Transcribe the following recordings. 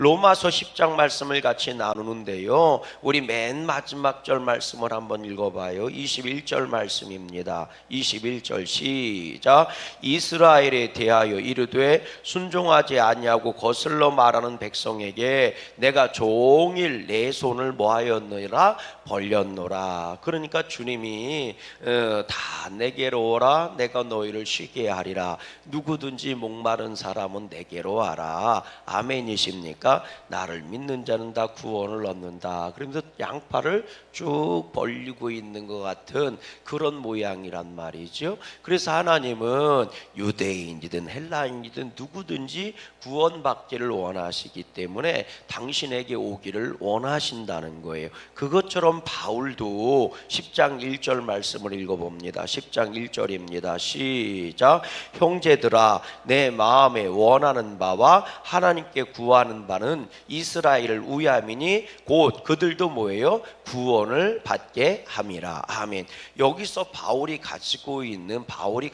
로마서 10장 말씀을 같이 나누는데요, 우리 맨 마지막 절 말씀을 한번 읽어봐요. 21절 말씀입니다. 21절 시작. 이스라엘에 대하여 이르되 순종하지 아니하고 거슬러 말하는 백성에게 내가 종일 내 손을 뭐하였느라 벌렸노라. 그러니까 주님이 다 내게로 오라, 내가 너희를 쉬게 하리라. 누구든지 목마른 사람은 내게로 와라. 아멘이십니까? 나를 믿는 자는 다 구원을 얻는다. 그러면서 양팔을 쭉 벌리고 있는 것 같은 그런 모양이란 말이죠. 그래서 하나님은 유대인이든 헬라인이든 누구든지 구원받기를 원하시기 때문에 당신에게 오기를 원하신다는 거예요. 그것처럼 바울도 10장 1절 말씀을 읽어봅니다. 10장 1절입니다. 시작. 형제들아, 내 마음에 원하는 바와 하나님께 구하는 바는 이스라엘을 위함이니 곧 그들도 뭐예요? 구원을 받게 함이라. 아멘. 여기서 바울이 가지고 있는 바울이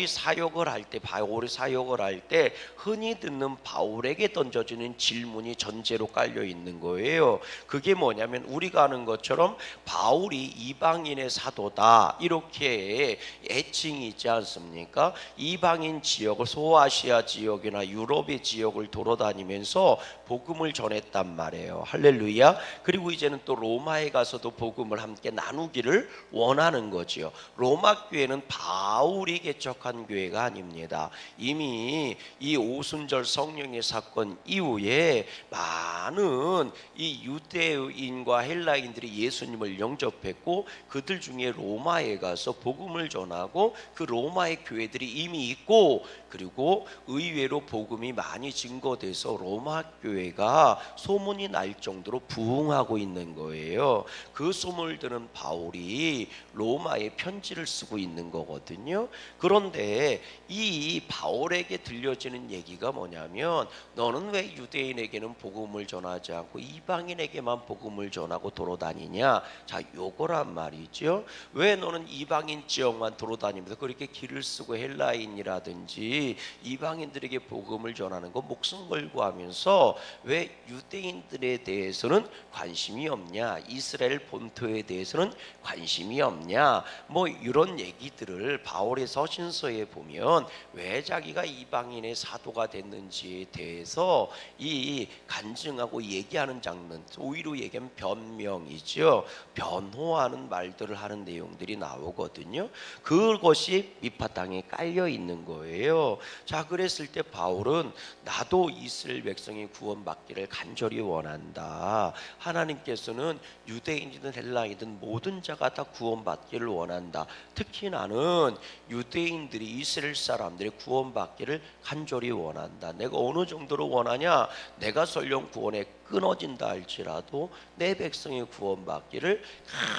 사역을 할 때 흔히 듣는 바울에게 던져지는 질문이 전제로 깔려 있는 거예요. 그게 뭐냐면 우리가 아는 것처럼 바울이 이방인의 사도다 이렇게 애칭이 있지 않습니까? 이방인 지역을, 소아시아 지역이나 유럽의 지역을 돌아다니면서 복음을 전했단 말이에요. 할렐루야. 그리고 이제는 또 로마에 가서도 복음을 함께 나누기를 원하는 거지요. 로마 교회는 바울이 개척한 교회가 아닙니다. 이미 이 오순절 성령의 사건 이후에 많은 이 유대인과 헬라인들이 예수님을 영접했고 그들 중에 로마에 가서 복음을 전하고 그 로마의 교회들이 이미 있고, 그리고 의외로 복음이 많이 증거돼서 로마 교회가 소문이 날 정도로 부흥하고 있는 거예요. 그 소문을 들은 바울이 로마에 편지를 쓰고 있는 거거든요. 그런데 이 바울에게 들려지는 얘기가 뭐냐면, 너는 왜 유대인에게는 복음을 전하지 않고 이방인에게만 복음을 전하고 돌아다니냐? 자, 요거란 말이죠. 왜 너는 이방인 지역만 돌아다니면서 그렇게 길을 쓰고 헬라인이라든지 이방인들에게 복음을 전하는 거 목숨 걸고 하면서 왜 유대인들에 대해서는 관심이 없냐? 이스라엘 본토에 대해서는 관심이 없냐? 뭐 이런 얘기들을 바울의 서신서에 보면 왜 자기가 이방인의 사도가 됐는지에 대해서 이 간증하고 얘기하는 장면, 오히려 얘기하면 변명이죠. 변호하는 말들을 하는 내용들이 나오거든요. 그것이 밑바탕에 깔려 있는 거예요. 자, 그랬을 때 바울은 나도 이스라엘 백성이 구원받기를 간절히 원한다. 하나님께서는 유대인이든 헬라인이든 모든 자가 다 구원받기를 원한다. 특히 나는 유대인들이, 이스라엘 사람들이 구원받기를 간절히 원한다. 내가 어느 정도로 원하냐? 내가 설령 구원에 끊어진다 할지라도 내 백성의 구원받기를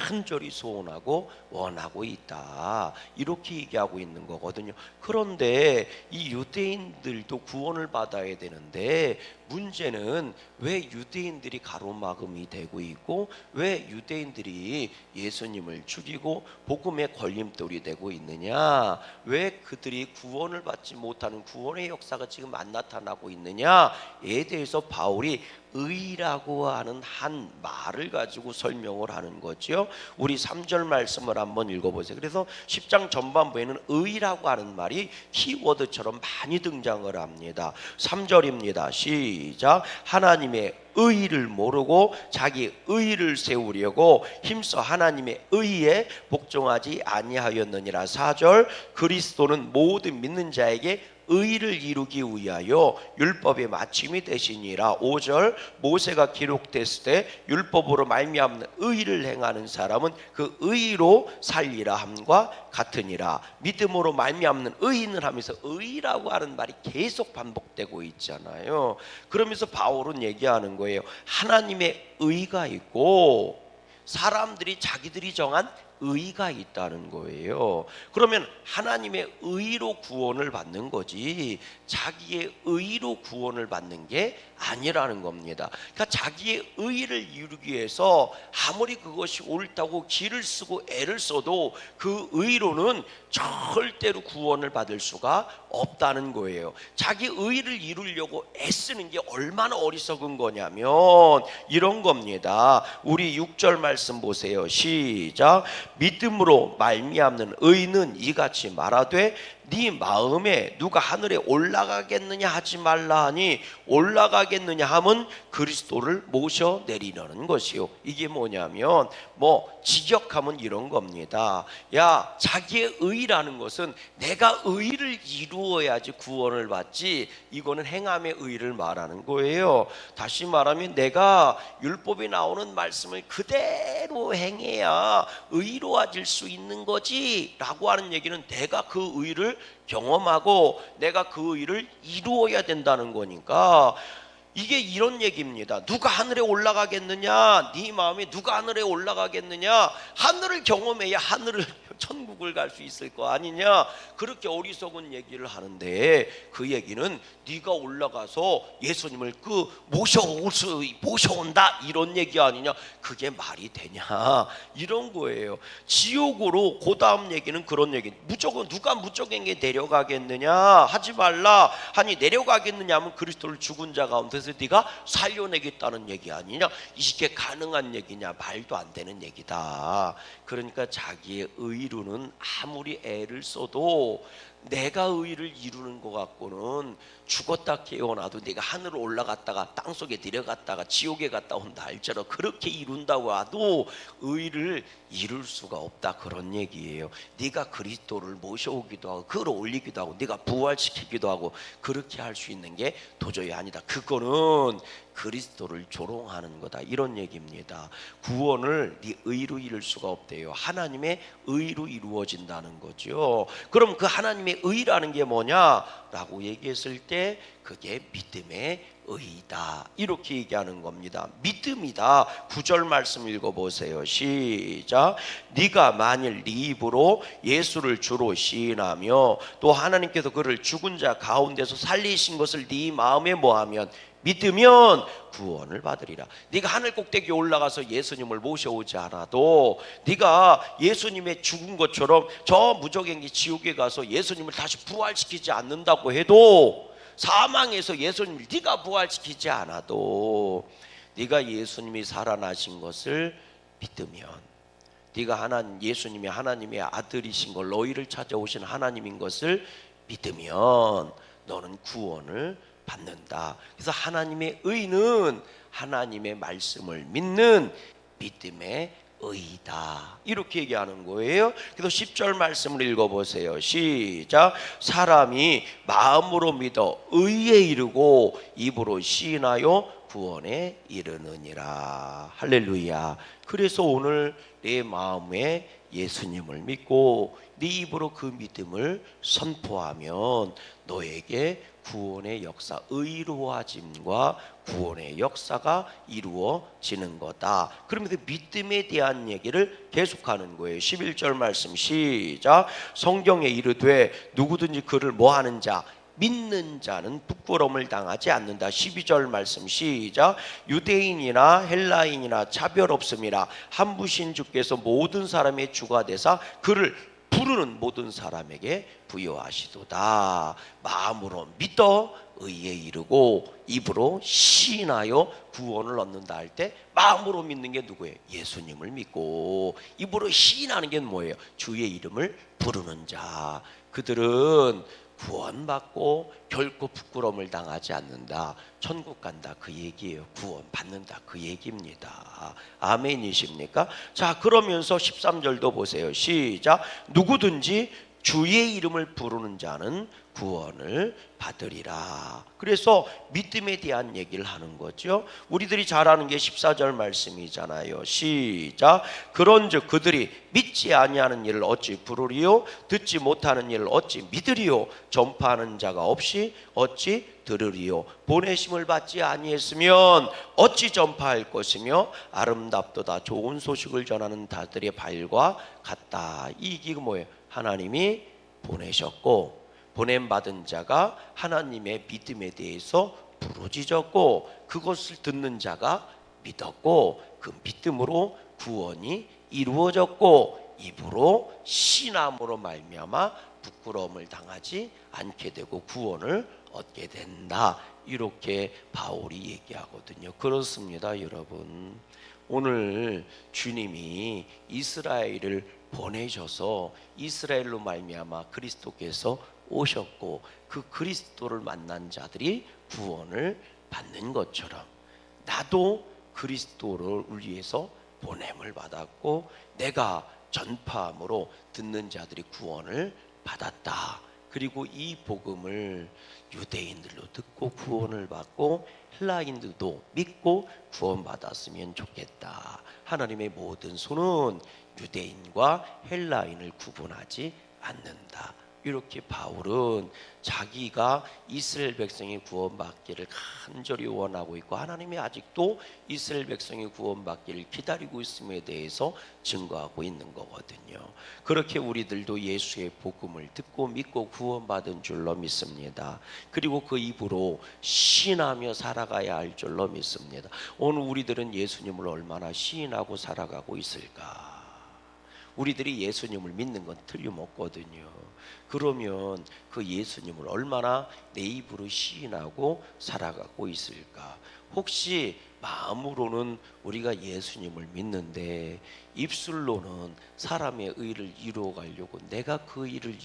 간절히 소원하고 원하고 있다. 이렇게 얘기하고 있는 거거든요. 그런데 이 유대인들도 구원을 받아야 되는데 문제는 왜 유대인들이 가로막음이 되고 있고 왜 유대인들이 예수님을 죽이고 복음의 걸림돌이 되고 있느냐? 왜 그들이 구원을 받지 못하는 구원의 역사가 지금 안 나타나고 있느냐에 대해서 바울이 의라고 하는 한 말을 가지고 설명을 하는 거죠. 우리 3절 말씀을 한번 읽어보세요. 그래서 10장 전반부에는 의라고 하는 말이 키워드처럼 많이 등장을 합니다. 3절입니다. 시작. 하나님의 의를 모르고 자기 의를 세우려고 힘써 하나님의 의에 복종하지 아니하였느니라. 4절. 그리스도는 모든 믿는 자에게 의를 이루기 위하여 율법의 마침이 되시니라. 5절. 모세가 기록됐을 때 율법으로 말미암는 의를 행하는 사람은 그 의로 살리라 함과 같으니라. 믿음으로 말미암는 의인을 하면서 의라고 하는 말이 계속 반복되고 있잖아요. 그러면서 바울은 얘기하는 거예요. 하나님의 의가 있고 사람들이 자기들이 정한 의가 있다는 거예요. 그러면 하나님의 의로 구원을 받는 거지 자기의 의로 구원을 받는 게 아니라는 겁니다. 그러니까 자기의 의를 이루기 위해서 아무리 그것이 옳다고 기를 쓰고 애를 써도 그 의로는 절대로 구원을 받을 수가 없다는 거예요. 자기 의를 이루려고 애쓰는 게 얼마나 어리석은 거냐면 이런 겁니다. 우리 6절 말씀 보세요. 시작. 믿음으로 말미암는 의는 이같이 말하되 네 마음에 누가 하늘에 올라가겠느냐 하지 말라 하니 올라가겠느냐 함은 그리스도를 모셔 내리려는 것이요. 이게 뭐냐면 직역하면 이런 겁니다. 야, 자기의 의라는 것은 내가 의를 이루어야지 구원을 받지 이거는 행함의 의를 말하는 거예요. 다시 말하면 내가 율법에 나오는 말씀을 그대로 행해야 의로워질 수 있는 거지 라고 하는 얘기는 내가 그 의를 경험하고 내가 그 의를 이루어야 된다는 거니까 이게 이런 얘기입니다. 누가 하늘에 올라가겠느냐? 네 마음이 누가 하늘에 올라가겠느냐? 하늘을 경험해야 하늘을 천국을 갈 수 있을 거 아니냐? 그렇게 어리석은 얘기를 하는데 그 얘기는 네가 올라가서 예수님을 모셔온다 이런 얘기 아니냐? 그게 말이 되냐? 이런 거예요. 지옥으로 그 다음 얘기는 그런 얘기. 누가 무적에게 내려가겠느냐? 하지 말라 하니 내려가겠느냐 하면 그리스도를 죽은 자 가운데서 네가 살려내겠다는 얘기 아니냐? 이게 가능한 얘기냐? 말도 안 되는 얘기다. 그러니까 자기의 의로는 아무리 애를 써도 내가 의를 이루는 것 같고는 죽었다 깨어나도 내가 하늘을 올라갔다가 땅속에 내려갔다가 지옥에 갔다 온다 할지라도 그렇게 이룬다고 해도 의를 이룰 수가 없다 그런 얘기예요. 네가 그리스도를 모셔오기도 하고 끌어올리기도 하고 네가 부활시키기도 하고 그렇게 할 수 있는 게 도저히 아니다. 그거는 그리스도를 조롱하는 거다 이런 얘기입니다. 구원을 네 의로 이룰 수가 없대요. 하나님의 의로 이루어진다는 거죠. 그럼 그 하나님의 의라는 게 뭐냐라고 얘기했을 때 그게 믿음의 의다 이렇게 얘기하는 겁니다. 믿음이다. 9절 말씀 읽어보세요. 시작. 네가 만일 네 입으로 예수를 주로 시인하며 또 하나님께서 그를 죽은 자 가운데서 살리신 것을 네 마음에 뭐하면 믿으면 구원을 받으리라. 네가 하늘 꼭대기에 올라가서 예수님을 모셔오지 않아도 네가 예수님의 죽은 것처럼 저 무적행기 지옥에 가서 예수님을 다시 부활시키지 않는다고 해도 사망에서 예수님을 네가 부활시키지 않아도 네가 예수님이 살아나신 것을 믿으면 네가 예수님이 하나님의 아들이신 걸 너희를 찾아오신 하나님인 것을 믿으면 너는 구원을 받는다. 그래서 하나님의 의는 하나님의 말씀을 믿는 믿음의 의다 이렇게 얘기하는 거예요. 그래서 10절 말씀을 읽어보세요. 시작. 사람이 마음으로 믿어 의에 이르고 입으로 시인하여 구원에 이르느니라. 할렐루야. 그래서 오늘 내 마음에 예수님을 믿고 네 입으로 그 믿음을 선포하면 너에게 구원의 역사, 의로워짐과 구원의 역사가 이루어지는 거다. 그러면서 믿음에 대한 얘기를 계속하는 거예요. 11절 말씀 시작. 성경에 이르되 누구든지 그를 뭐하는 자 믿는 자는 부끄러움을 당하지 않는다. 12절 말씀 시작. 유대인이나 헬라인이나 차별 없음이라 한 분이신 주께서 모든 사람의 주가 되사 그를 부르는 모든 사람에게 부여하시도다. 마음으로 믿어 의에 이르고 입으로 시인하여 구원을 얻는다 할 때 마음으로 믿는 게 누구예요? 예수님을 믿고 입으로 시인하는 게 뭐예요? 주의 이름을 부르는 자. 그들은 구원받고 결코 부끄러움을 당하지 않는다. 천국 간다 그 얘기예요. 구원 받는다 그 얘기입니다. 아멘이십니까? 자, 그러면서 13절도 보세요. 시작. 누구든지 주의 이름을 부르는 자는 구원을 받으리라. 그래서 믿음에 대한 얘기를 하는 거죠. 우리들이 잘 아는 게 14절 말씀이잖아요. 시작. 그런즉 그들이 믿지 아니하는 일을 어찌 부르리요? 듣지 못하는 일을 어찌 믿으리요? 전파하는 자가 없이 어찌 들으리요. 보내심을 받지 아니했으면 어찌 전파할 것이며 아름답도다. 좋은 소식을 전하는 자들의 발과 같다. 이게 뭐예요? 하나님이 보내셨고 보냄받은 자가 하나님의 믿음에 대해서 부르짖었고 그것을 듣는 자가 믿었고 그 믿음으로 구원이 이루어졌고 입으로 신함으로 말미암아 부끄러움을 당하지 않게 되고 구원을 얻게 된다. 이렇게 바울이 얘기하거든요. 그렇습니다, 여러분. 오늘 주님이 이스라엘을 보내셔서 이스라엘로 말미암아 그리스도께서 오셨고 그 그리스도를 만난 자들이 구원을 받는 것처럼 나도 그리스도를 위해서 보냄을 받았고 내가 전파함으로 듣는 자들이 구원을 받았다. 그리고 이 복음을 유대인들로 듣고 구원을 받고 헬라인들도 믿고 구원받았으면 좋겠다. 하나님의 모든 손은 유대인과 헬라인을 구분하지 않는다. 이렇게 바울은 자기가 이스라엘 백성이 구원받기를 간절히 원하고 있고 하나님이 아직도 이스라엘 백성이 구원받기를 기다리고 있음에 대해서 증거하고 있는 거거든요. 그렇게 우리들도 예수의 복음을 듣고 믿고 구원받은 줄로 믿습니다. 그리고 그 입으로 시인하며 살아가야 할 줄로 믿습니다. 오늘 우리들은 예수님을 얼마나 시인하고 살아가고 있을까? 우리들이 예수님을 믿는 건 틀림없거든요. 그러면 그 예수님을 얼마나 내 입으로 시인하고 살아가고 있을까? 혹시 마음으로는 우리가 예수님을 믿는데 입술로는 사람의 의를 이루어 가려고 내가 그 일을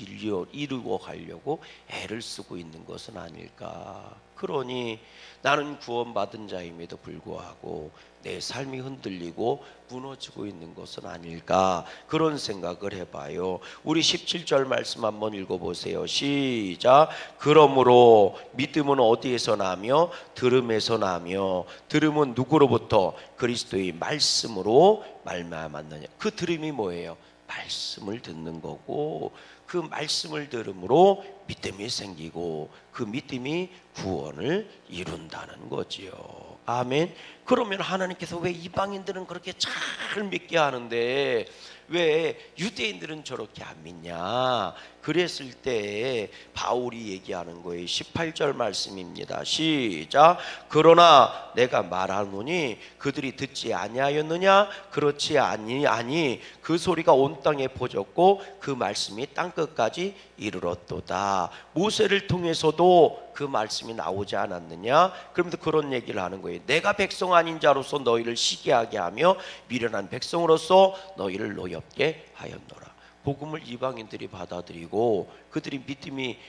이루어 가려고 애를 쓰고 있는 것은 아닐까? 그러니 나는 구원받은 자임에도 불구하고 내 삶이 흔들리고 무너지고 있는 것은 아닐까? 그런 생각을 해봐요. 우리 17절 말씀 한번 읽어보세요. 시작. 그러므로 믿음은 어디에서 나며 들음에서 나며 들음은 누구로부터? 그리스도의 말씀으로 말미암았느냐. 그 들음이 뭐예요? 말씀을 듣는 거고 그 말씀을 들음으로 믿음이 생기고 그 믿음이 구원을 이룬다는 거지요. 아멘. 그러면 하나님께서 왜 이방인들은 그렇게 잘 믿게 하는데 왜 유대인들은 저렇게 안 믿냐? 그랬을 때 바울이 얘기하는 거예요. 18절 말씀입니다. 시작. 그러나 내가 말하노니 그들이 듣지 아니하였느냐? 그렇지 아니 그 소리가 온 땅에 퍼졌고 그 말씀이 땅끝까지 이르렀도다. 모세를 통해서도 그 말씀이 나오지 않았느냐? 그러면서 그런 얘기를 하는 거예요. 내가 백성 아닌 자로서 너희를 시기하게 하며 미련한 백성으로서 너희를 노엽게 하였노라. 복음을 이방인들이 받아들이고 그들이 믿음이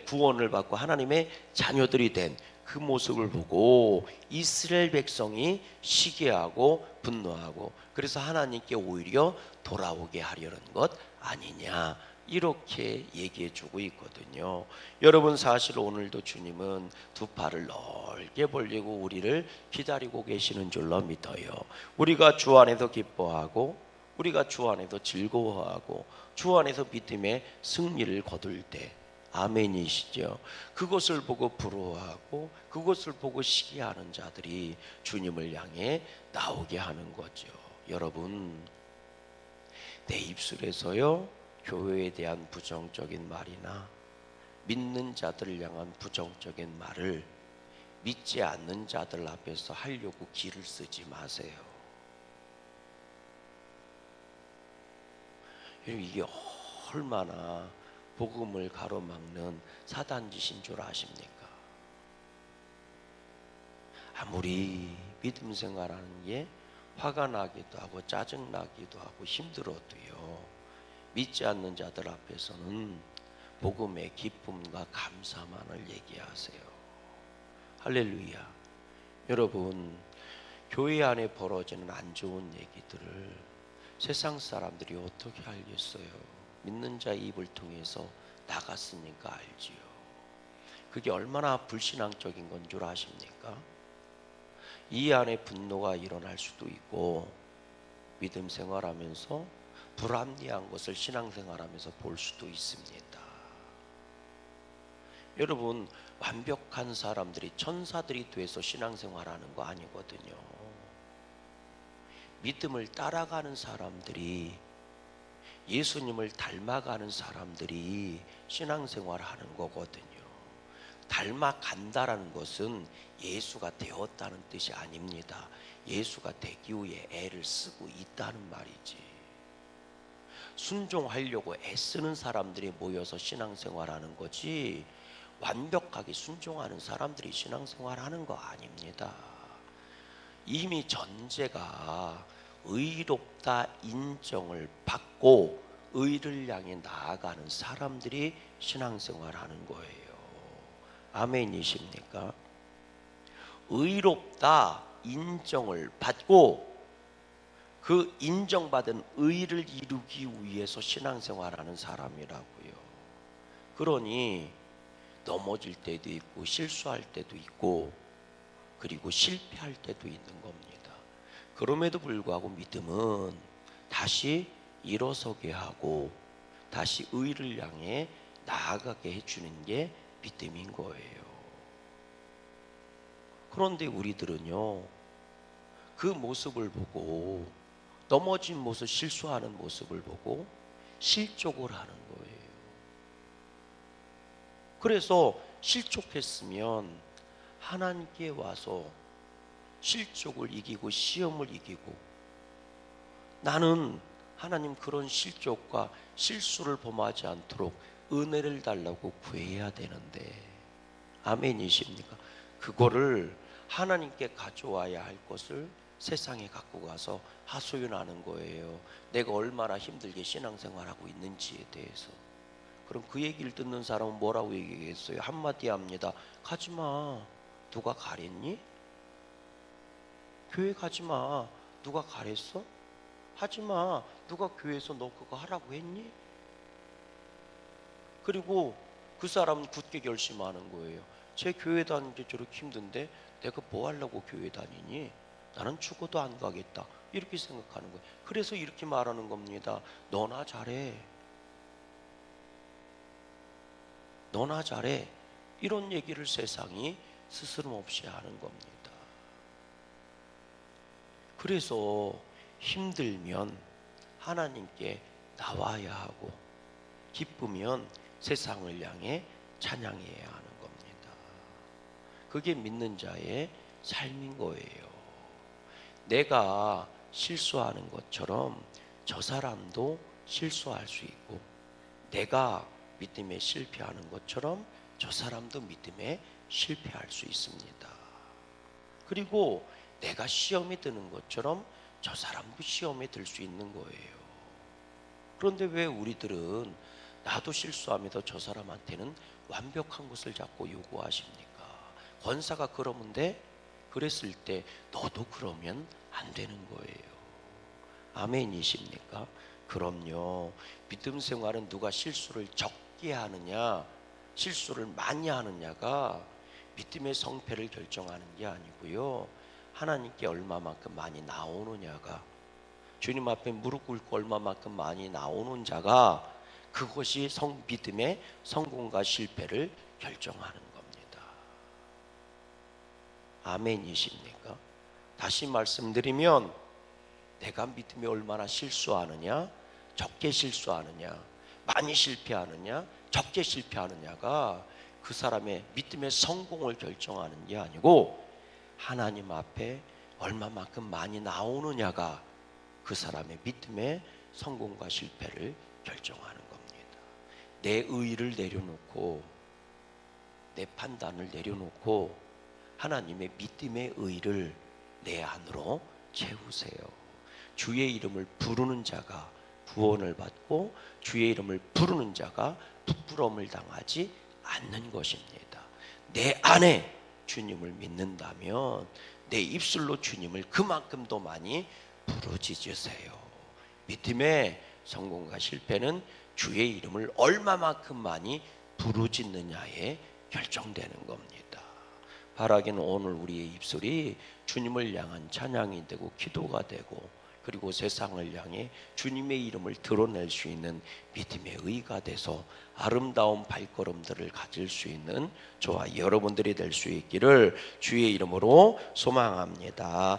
구원을 받고 하나님의 자녀들이 된 그 모습을 보고 이스라엘 백성이 시기하고 분노하고 그래서 하나님께 오히려 돌아오게 하려는 것 아니냐, 이렇게 얘기해 주고 있거든요. 여러분, 사실 오늘도 주님은 두 팔을 넓게 벌리고 우리를 기다리고 계시는 줄로 믿어요. 우리가 주 안에서 기뻐하고 우리가 주 안에서 즐거워하고 주 안에서 믿음의 승리를 거둘 때, 아멘이시죠. 그것을 보고 부러워하고 그것을 보고 시기하는 자들이 주님을 향해 나오게 하는 거죠. 여러분, 내 입술에서요 교회에 대한 부정적인 말이나 믿는 자들을 향한 부정적인 말을 믿지 않는 자들 앞에서 하려고 기를 쓰지 마세요. 이게 얼마나 복음을 가로막는 사단짓인 줄 아십니까? 아무리 믿음 생활하는 게 화가 나기도 하고 짜증 나기도 하고 힘들어도요, 믿지 않는 자들 앞에서는 복음의 기쁨과 감사만을 얘기하세요. 할렐루야. 여러분, 교회 안에 벌어지는 안 좋은 얘기들을 세상 사람들이 어떻게 알겠어요? 믿는 자 입을 통해서 나갔으니까 알지요. 그게 얼마나 불신앙적인 건 줄 아십니까? 이 안에 분노가 일어날 수도 있고 믿음 생활하면서 불합리한 것을 신앙생활하면서 볼 수도 있습니다. 여러분, 완벽한 사람들이 천사들이 돼서 신앙생활하는 거 아니거든요. 믿음을 따라가는 사람들이, 예수님을 닮아가는 사람들이 신앙생활하는 거거든요. 닮아간다라는 것은 예수가 되었다는 뜻이 아닙니다. 예수가 되기 위해 애를 쓰고 있다는 말이지. 순종하려고 애쓰는 사람들이 모여서 신앙생활하는 거지, 완벽하게 순종하는 사람들이 신앙생활하는 거 아닙니다. 이미 전제가 의롭다 인정을 받고 의를 향해 나아가는 사람들이 신앙생활하는 거예요. 아멘이십니까? 의롭다 인정을 받고 그 인정받은 의를 이루기 위해서 신앙생활하는 사람이라고요. 그러니 넘어질 때도 있고 실수할 때도 있고 그리고 실패할 때도 있는 겁니다. 그럼에도 불구하고 믿음은 다시 일어서게 하고 다시 의를 향해 나아가게 해주는 게 믿음인 거예요. 그런데 우리들은요, 그 모습을 보고, 넘어진 모습, 실수하는 모습을 보고 실족을 하는 거예요. 그래서 실족했으면 하나님께 와서 실족을 이기고 시험을 이기고, 나는 하나님 그런 실족과 실수를 범하지 않도록 은혜를 달라고 구해야 되는데, 아멘이십니까? 그거를 하나님께 가져와야 할 것을 세상에 갖고 가서 하소연하는 거예요. 내가 얼마나 힘들게 신앙생활하고 있는지에 대해서. 그럼 그 얘기를 듣는 사람은 뭐라고 얘기했어요? 한마디 합니다. 가지마. 누가 가랬니? 교회 가지마. 누가 가랬어? 하지마. 누가 교회에서 너 그거 하라고 했니? 그리고 그 사람은 굳게 결심하는 거예요. 제 교회 다니는 게 저렇게 힘든데 내가 뭐 하려고 교회 다니니? 나는 죽어도 안 가겠다. 이렇게 생각하는 거예요. 그래서 이렇게 말하는 겁니다. 너나 잘해. 너나 잘해. 이런 얘기를 세상이 스스럼없이 하는 겁니다. 그래서 힘들면 하나님께 나와야 하고 기쁘면 세상을 향해 찬양해야 하는 겁니다. 그게 믿는 자의 삶인 거예요. 내가 실수하는 것처럼 저 사람도 실수할 수 있고, 내가 믿음에 실패하는 것처럼 저 사람도 믿음에 실패할 수 있습니다. 그리고 내가 시험에 드는 것처럼 저 사람도 시험에 들 수 있는 거예요. 그런데 왜 우리들은 나도 실수하면서 저 사람한테는 완벽한 것을 자꾸 요구하십니까? 권사가 그러는데 그랬을 때 너도 그러면 안 되는 거예요. 아멘이십니까? 그럼요. 믿음 생활은 누가 실수를 적게 하느냐, 실수를 많이 하느냐가 믿음의 성패를 결정하는 게 아니고요. 하나님께 얼마만큼 많이 나오느냐가, 주님 앞에 무릎 꿇고 얼마만큼 많이 나오는 자가 그것이 믿음의 성공과 실패를 결정하는 겁니다. 아멘이십니까? 다시 말씀드리면 내가 믿음에 얼마나 실수하느냐, 적게 실수하느냐, 많이 실패하느냐, 적게 실패하느냐가 그 사람의 믿음의 성공을 결정하는 게 아니고 하나님 앞에 얼마만큼 많이 나오느냐가 그 사람의 믿음의 성공과 실패를 결정하는 겁니다. 내 의의를 내려놓고 내 판단을 내려놓고 하나님의 믿음의 의의를 내 안으로 채우세요. 주의 이름을 부르는 자가 구원을 받고 주의 이름을 부르는 자가 부끄러움을 당하지 않는 것입니다. 내 안에 주님을 믿는다면 내 입술로 주님을 그만큼 더 많이 부르짖으세요. 믿음의 성공과 실패는 주의 이름을 얼마만큼 많이 부르짖느냐에 결정되는 겁니다. 바라기는 오늘 우리의 입술이 주님을 향한 찬양이 되고 기도가 되고 그리고 세상을 향해 주님의 이름을 드러낼 수 있는 믿음의 의가 돼서 아름다운 발걸음들을 가질 수 있는 저와 여러분들이 될 수 있기를 주의 이름으로 소망합니다.